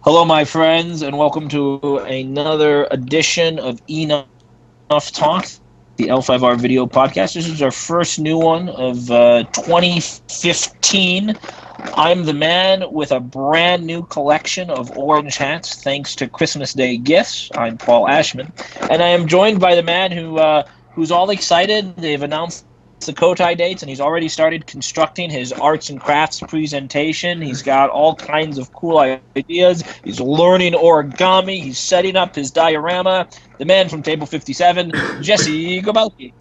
Hello, my friends, and welcome to another edition of Enough Talk, the L5R video podcast. This is our first new one of 2015. I'm the man with a brand new collection of orange hats, thanks to Christmas Day gifts. I'm Paul Ashman, and I am joined by the man who's all excited. They've announced the Kotai dates, and he's already started constructing his arts and crafts presentation. He's got all kinds of cool ideas. He's learning origami. He's setting up his diorama. The man from Table 57, Jesse Gobalski.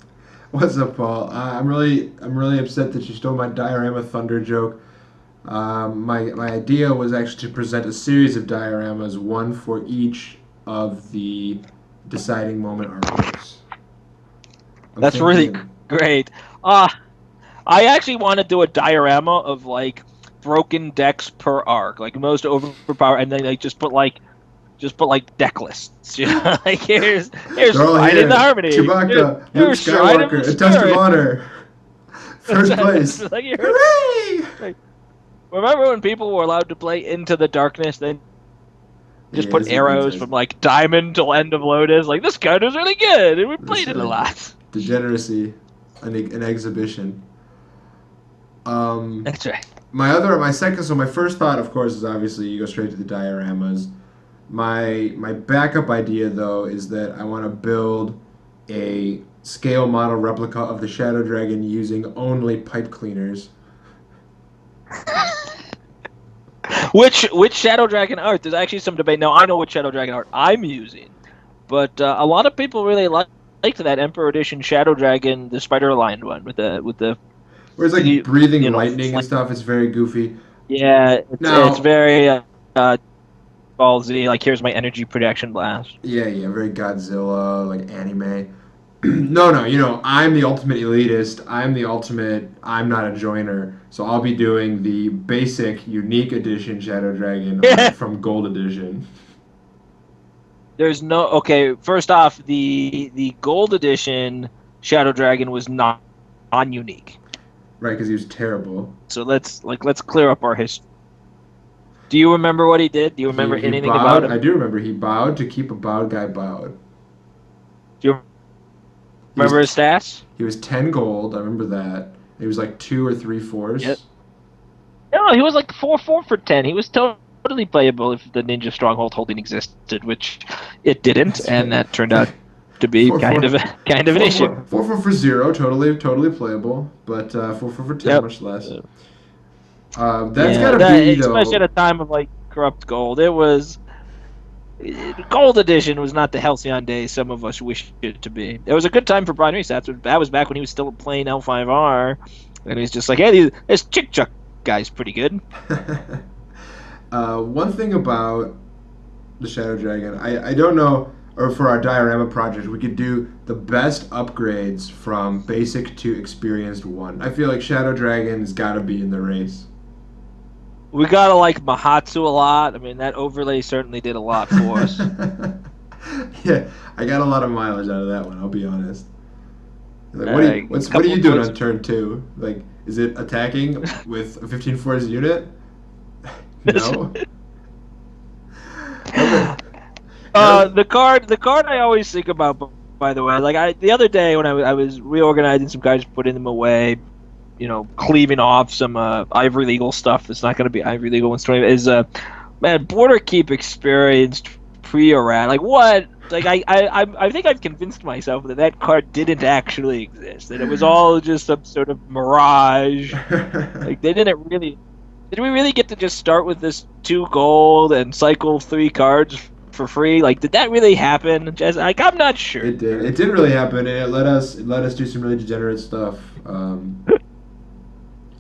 What's up, Paul? I'm really upset that you stole my diorama thunder joke. My idea was actually to present a series of dioramas, one for each of the deciding moment artworks. That's really great. I actually want to do a diorama of like broken decks per arc, like most overpowered, and then like just put like deck lists. You know, like here's Fight in the Harmony, Chewbacca, Luke Skywalker, a test of honor, first place. Like, hooray! Like, remember when people were allowed to play Into the Darkness? Then just put arrows from like Diamond till End of Lotus. Like, this card is really good, and we played it a lot. Degeneracy, an exhibition. That's right. My first thought, of course, is obviously you go straight to the dioramas. My backup idea, though, is that I want to build a scale model replica of the Shadow Dragon using only pipe cleaners. Which Shadow Dragon art? There's actually some debate. Now, I know which Shadow Dragon art I'm using, but a lot of people really liked that Emperor Edition Shadow Dragon, the spider-lined one with the. Where it's like breathing lightning and stuff. It's very goofy. Yeah, it's very ballsy. Like, here's my energy projection blast. Yeah, very Godzilla, like anime. No, I'm the ultimate elitist. I'm not a joiner. So I'll be doing the basic, unique edition Shadow Dragon from Gold Edition. There's okay, first off, the Gold Edition Shadow Dragon was not non-unique. Right, because he was terrible. So let's clear up our history. Do you remember what he did? Do you remember anything about him? I do remember. He bowed to keep a bowed guy bowed. Do you remember his stats? He was 10 gold. I remember that. He was like 2 or 3 fours. Yep. No, he was like 4 for 10. He was totally playable if the Ninja Stronghold holding existed, which it didn't, and that turned out to be kind of an issue. 4 for 0, totally playable, but 4 for 10, much less. That's gotta be, though. Especially at a time of like corrupt gold. Gold Edition was not the Halcyon days some of us wished it to be. It was a good time for Brian Reese. That was back when he was still playing L5R, and he's just like, hey, this Chick Chuck guy's pretty good. One thing about the Shadow Dragon, I don't know, or for our diorama project, we could do the best upgrades from basic to experienced 1. I feel like Shadow Dragon's got to be in the race. We gotta like Mahatsu a lot. I mean, that overlay certainly did a lot for us. Yeah, I got a lot of mileage out of that one, I'll be honest. Like, what are you doing on turn 2? Like, is it attacking with a 15 force unit? No. The card I always think about, by the way, like the other day when I was reorganizing some cards, putting them away, cleaving off some Ivory Legal stuff that's not going to be Ivory Legal in 20 is Border Keep experienced pre-Aran. Like, what? Like, I think I've convinced myself that card didn't actually exist, that it was all just some sort of mirage. Like, did we really get to just start with this 2 gold and cycle 3 cards for free? Like, did that really happen? I'm not sure. It did. It did really happen, and it let us do some really degenerate stuff.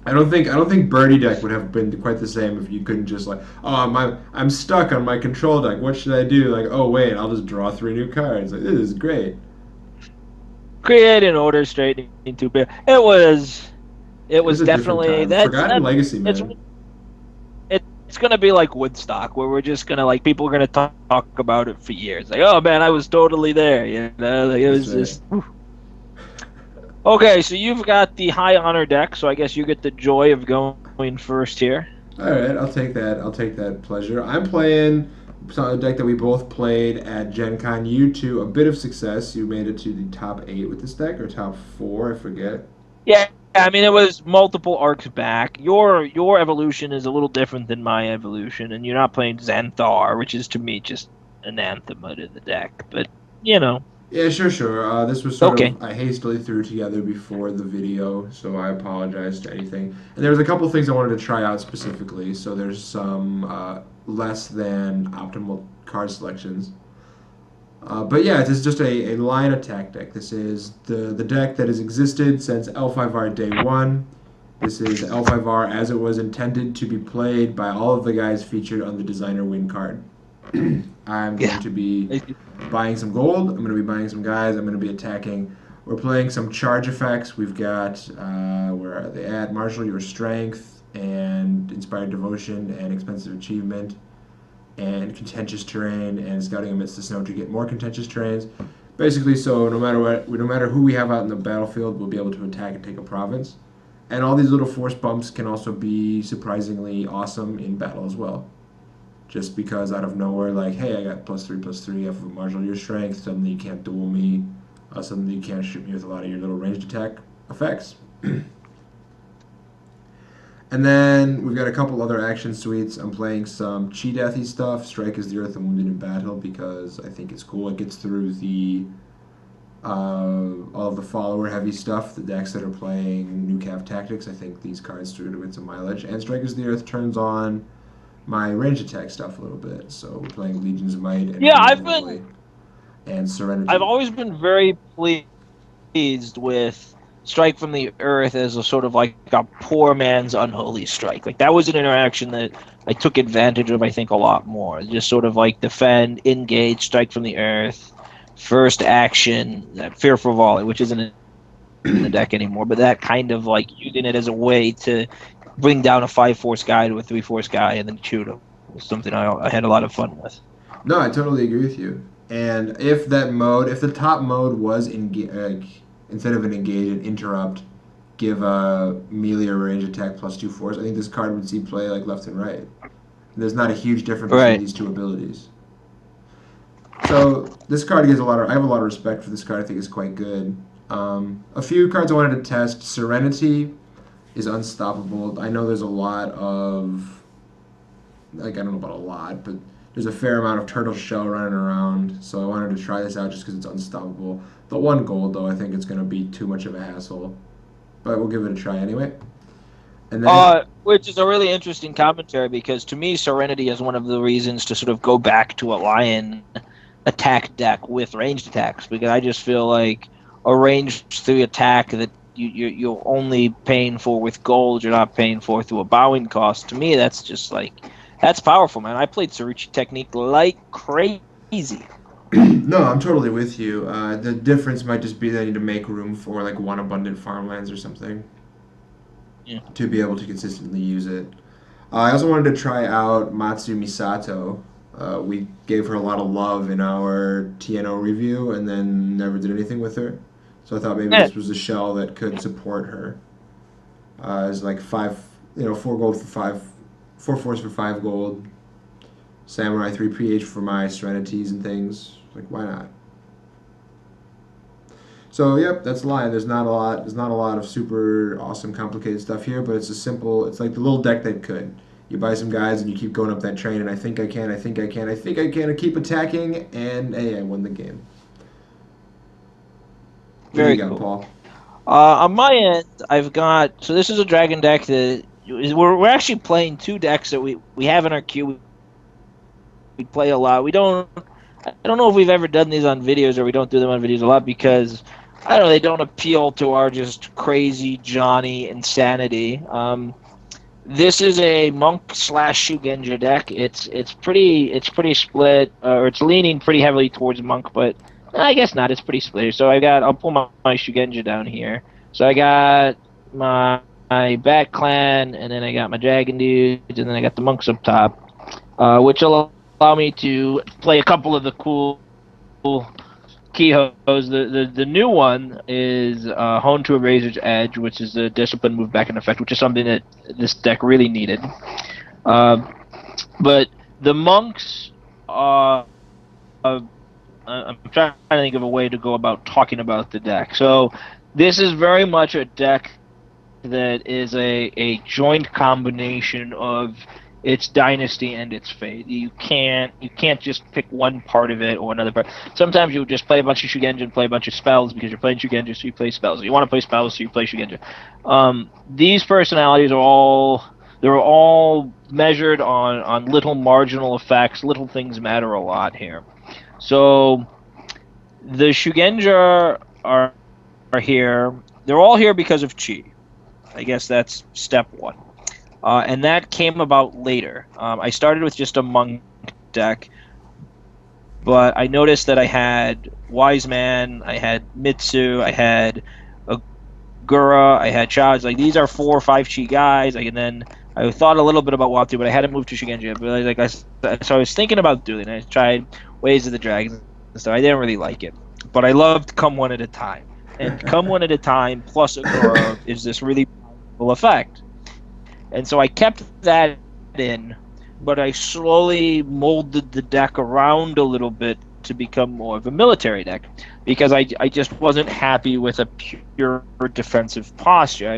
I don't think Birdie deck would have been quite the same if you couldn't just like, oh, I'm stuck on my control deck. What should I do? Like, oh wait, I'll just draw 3 new cards. Like, this is great. Create an order straight into bear. It was definitely that. Forgotten Legacy, man. It's gonna be like Woodstock, where we're just gonna like people are gonna talk about it for years. Like, oh man, I was totally there. Like, it was just. Whew. Okay, so you've got the High Honor deck, so I guess you get the joy of going first here. All right, I'll take that. I'll take that pleasure. I'm playing a deck that we both played at Gen Con. You to a bit of success. You made it to the top 8 with this deck, or top 4, I forget. Yeah, I mean it was multiple arcs back. Your evolution is a little different than my evolution, and you're not playing Xanthar, which is to me just anathema to the deck. But you know, Yeah, sure, sure. This was sort okay. of I hastily threw together before the video, so I apologize to anything. And there was a couple things I wanted to try out specifically. So there's some less than optimal card selections. But yeah, this is just a line attack deck. This is the deck that has existed since L5R day one. This is L5R as it was intended to be played by all of the guys featured on the designer win card. I'm going Yeah. to be buying some gold. I'm going to be buying some guys. I'm going to be attacking. We're playing some charge effects. We've got, where are they at? Marshal Your Strength and Inspired Devotion and Expensive Achievement and Contentious Terrain and Scouting Amidst the Snow to get more contentious terrains. Basically, so no matter what, no matter who we have out in the battlefield, we'll be able to attack and take a province. And all these little force bumps can also be surprisingly awesome in battle as well. Just because out of nowhere, like, hey, I got +3/+3 off of Marshal Your Strength, suddenly you can't duel me, suddenly you can't shoot me with a lot of your little ranged attack effects. And then we've got a couple other action suites. I'm playing some Chi Deathy stuff, Strike as the Earth and Wounded in Battle, because I think it's cool. It gets through the all of the follower heavy stuff, the decks that are playing New Cav Tactics. I think these cards do get some mileage. And Strike as the Earth turns on my range attack stuff a little bit. So we're playing Legions of Might and Yeah, and Serenity. I've always been very pleased with Strike from the Earth as a sort of like a poor man's unholy strike. Like that was an interaction that I took advantage of, I think, a lot more. Just sort of like defend, engage, strike from the Earth, first action, fearful volley, which isn't in the deck anymore, but that kind of like using it as a way to bring down a 5 force guy to a 3 force guy and then shoot him was something I had a lot of fun with. No, I totally agree with you. And if that mode, if the top mode was instead of an engage, an interrupt, give a melee or range attack +2 force, I think this card would see play like left and right. There's not a huge difference between Right. these two abilities. So this card gets a lot of. I have a lot of respect for this card. I think it's quite good. A few cards I wanted to test. Serenity is unstoppable. I know there's a lot of, like, I don't know about a lot, but there's a fair amount of turtle shell running around. So I wanted to try this out just because it's unstoppable. The 1 gold though, I think it's going to be too much of a hassle, but we'll give it a try anyway. And then Which is a really interesting commentary because to me, Serenity is one of the reasons to sort of go back to a Lion attack deck with ranged attacks because I just feel like a ranged 3 attack that you're only paying for with gold, you're not paying for through a bowing cost. To me, that's just like that's powerful, man. I played Saruchi Technique like crazy. no, I'm totally with you. The difference might just be that I need to make room for like 1 abundant farmlands or something. Yeah. To be able to consistently use it. I also wanted to try out Matsu Misato. We gave her a lot of love in our TNO review and then never did anything with her. So I thought maybe this was a shell that could support her. It's like 4 gold for 5, 4 force for 5 gold. Samurai 3 PH for my Serenities and things. Like, why not? So yep, that's Lion. There's not a lot of super awesome complicated stuff here, but it's a simple. It's like the little deck that could. You buy some guys and you keep going up that train, and I think I can, I keep attacking, and hey, I won the game. Very What do you got, cool. Paul? On my end, I've got so this is a dragon deck that we're actually playing 2 decks that we have in our queue. We play a lot. I don't know if we've ever done these on videos or we don't do them on videos a lot because I don't know, they don't appeal to our just crazy Johnny insanity. This is a monk / Shugenja deck. It's pretty split, or it's leaning pretty heavily towards monk, but I guess not. It's pretty split. So I'll pull my Shugenja down here. So I got my Bat Clan, and then I got my Dragon dudes, and then I got the monks up top, which will allow me to play a couple of the cool Keyhos. The new one is Hone to a Razor's Edge, which is the discipline move back in effect, which is something that this deck really needed. But the monks, I'm trying to think of a way to go about talking about the deck. So this is very much a deck that is a joint combination of its dynasty and its fate. You can't just pick one part of it or another part. Sometimes you just play a bunch of Shugenja and play a bunch of spells because you're playing Shugenja, so you play spells. You want to play spells, so you play Shugenja. These personalities they're all measured on little marginal effects. Little things matter a lot here. So the Shugenja are here. They're all here because of Chi. I guess that's step one. And that came about later. I started with just a monk deck, but I noticed that I had Wise Man, I had Mitsu, I had Agura, I had Charge. Like, these are 4 or 5 Chi guys. And then I thought a little bit about Watu, but I hadn't moved to Shugenja. But so I was thinking about doing it. I tried Ways of the Dragons and stuff. I didn't really like it. But I loved Come One at a Time. And Come One at a Time plus Agura is this really powerful effect. And so I kept that in, but I slowly molded the deck around a little bit to become more of a military deck, because I just wasn't happy with a pure defensive posture.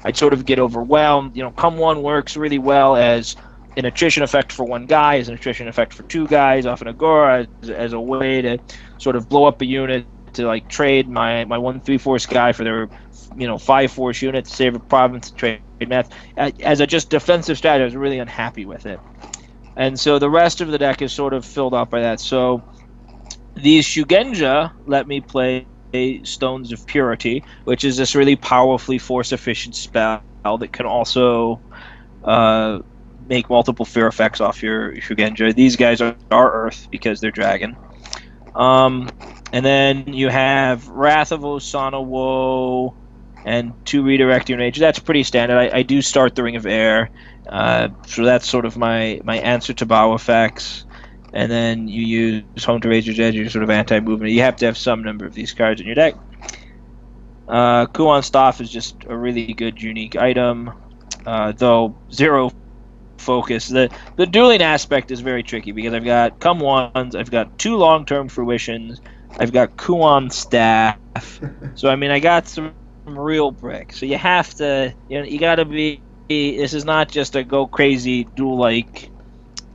I'd sort of get overwhelmed. Come One works really well as an attrition effect for one guy, as an attrition effect for 2 guys, off an Agora, as a way to sort of blow up a unit, to like trade my 1/3 force guy for their 5 force unit to save a province, trade math. As a just defensive strategy, I was really unhappy with it. And so the rest of the deck is sort of filled out by that. So these Shugenja let me play Stones of Purity, which is this really powerfully force-efficient spell that can also make multiple fear effects off your Shugenja. These guys are Earth because they're dragon. And then you have Wrath of Osanna-Wo and 2 redirecting rage. That's pretty standard. I do start the Ring of Air, so that's sort of my answer to Bow effects. And then you use Home to Razor's Edge, your sort of anti-movement. You have to have some number of these cards in your deck. Kuon Staff is just a really good, unique item, though 0 focus. The dueling aspect is very tricky because I've got Come Ones, I've got 2 long-term fruitions, I've got Kuon Staff. So I got some real brick. So you have to, you got to be. This is not just a go crazy, do like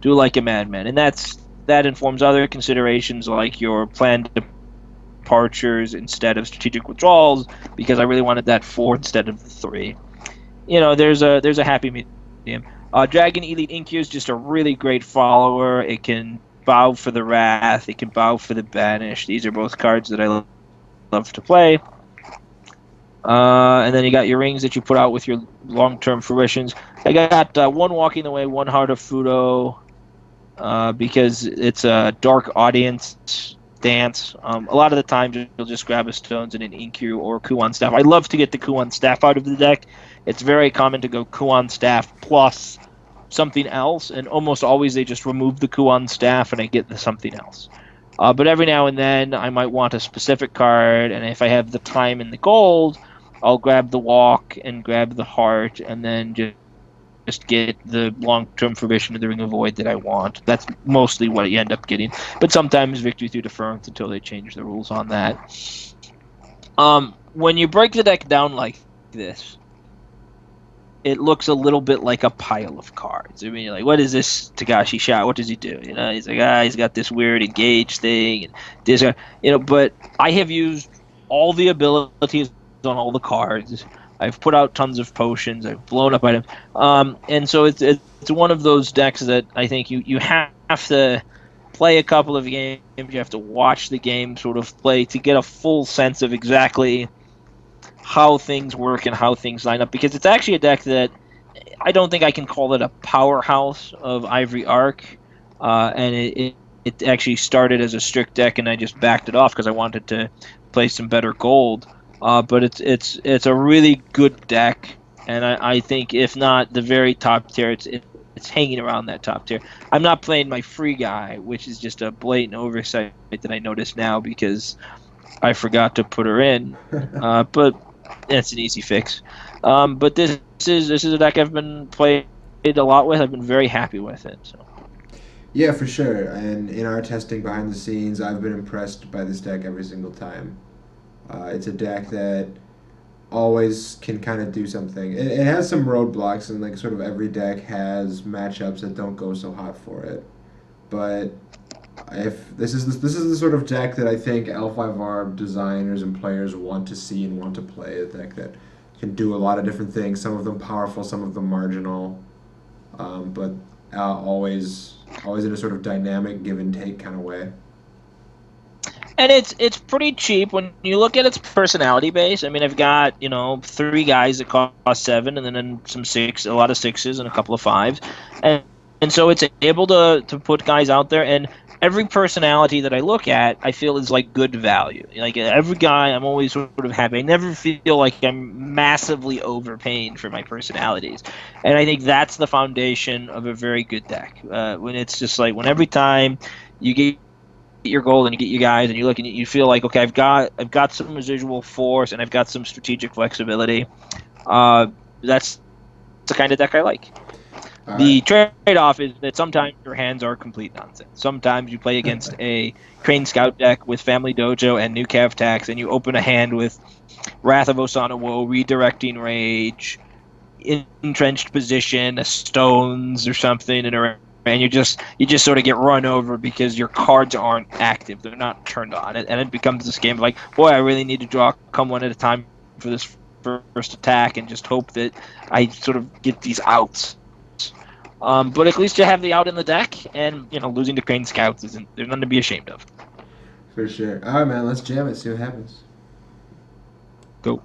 a madman, and that informs other considerations like your planned departures instead of strategic withdrawals, because I really wanted that 4 instead of the 3. There's a happy medium. Dragon Elite Inkyu is just a really great follower. It can bow for the Wrath. It can bow for the Banish. These are both cards that I love to play. And then you got your rings that you put out with your long-term fruitions. I got 1 Walking the Way, 1 Heart of Fudo, because it's a dark audience dance. A lot of the times you'll just grab a Stones and an Inkyu or Kuon Staff. I love to get the Kuon Staff out of the deck. It's very common to go Kuon Staff plus something else, and almost always they just remove the Kuon Staff and I get the something else. But every now and then I might want a specific card, and if I have the time and the gold, I'll grab the Walk and grab the Heart, and then just get the long-term fruition of the Ring of Void that I want. That's mostly what you end up getting. But sometimes Victory through Deference until they change the rules on that. When you break the deck down like this, it looks a little bit like a pile of cards. You're like, what is this Tagashi shot? What does he do? He's like, he's got this weird engage thing, and this, but I have used all the abilities on all the cards. I've put out tons of potions. I've blown up items. And so it's one of those decks that I think you have to play a couple of games. You have to watch the game sort of play to get a full sense of exactly how things work and how things line up, because it's actually a deck that I don't think I can call it a powerhouse of Ivory Arc, and it actually started as a strict deck and I just backed it off because I wanted to play some better gold, but it's a really good deck, and I think if not the very top tier, it's hanging around that top tier. I'm not playing my free guy, which is just a blatant oversight that I notice now because I forgot to put her in, but it's an easy fix. But this is a deck I've been playing a lot with. I've been very happy with it. So. Yeah, for sure. And in our testing behind the scenes, I've been impressed by this deck every single time. It's a deck that always can kind of do something. It has some roadblocks, and like sort of every deck has matchups that don't go so hot for it. But if this is the sort of deck that I think L5R designers and players want to see and want to play, a deck that can do a lot of different things. Some of them powerful, some of them marginal, but always in a sort of dynamic give and take kind of way. And it's pretty cheap when you look at its personality base. I mean, I've got 3 guys that cost 7, and then a lot of 6s, and a couple of 5s, and so it's able to put guys out there. And every personality that I look at, I feel is like good value. Like every guy, I'm always sort of happy. I never feel like I'm massively overpaying for my personalities, and I think that's the foundation of a very good deck. When it's just like when every time you get your gold and you get your guys and you look and you feel like, okay, I've got some residual force and I've got some strategic flexibility. That's the kind of deck I like. All The right. trade-off is that sometimes your hands are complete nonsense. Sometimes you play against a Crane Scout deck with Family Dojo and New Cav Tax, and you open a hand with Wrath of Osana Woe, Redirecting Rage, Entrenched Position, a Stones or something, and you just sort of get run over because your cards aren't active. They're not turned on. And it becomes this game of like, boy, I really need to draw come one at a time for this first attack and just hope that I sort of get these outs. But at least you have the out in the deck, and losing to Crane Scouts isn't there's nothing to be ashamed of. For sure. All right, man. Let's jam it. See what happens. Go.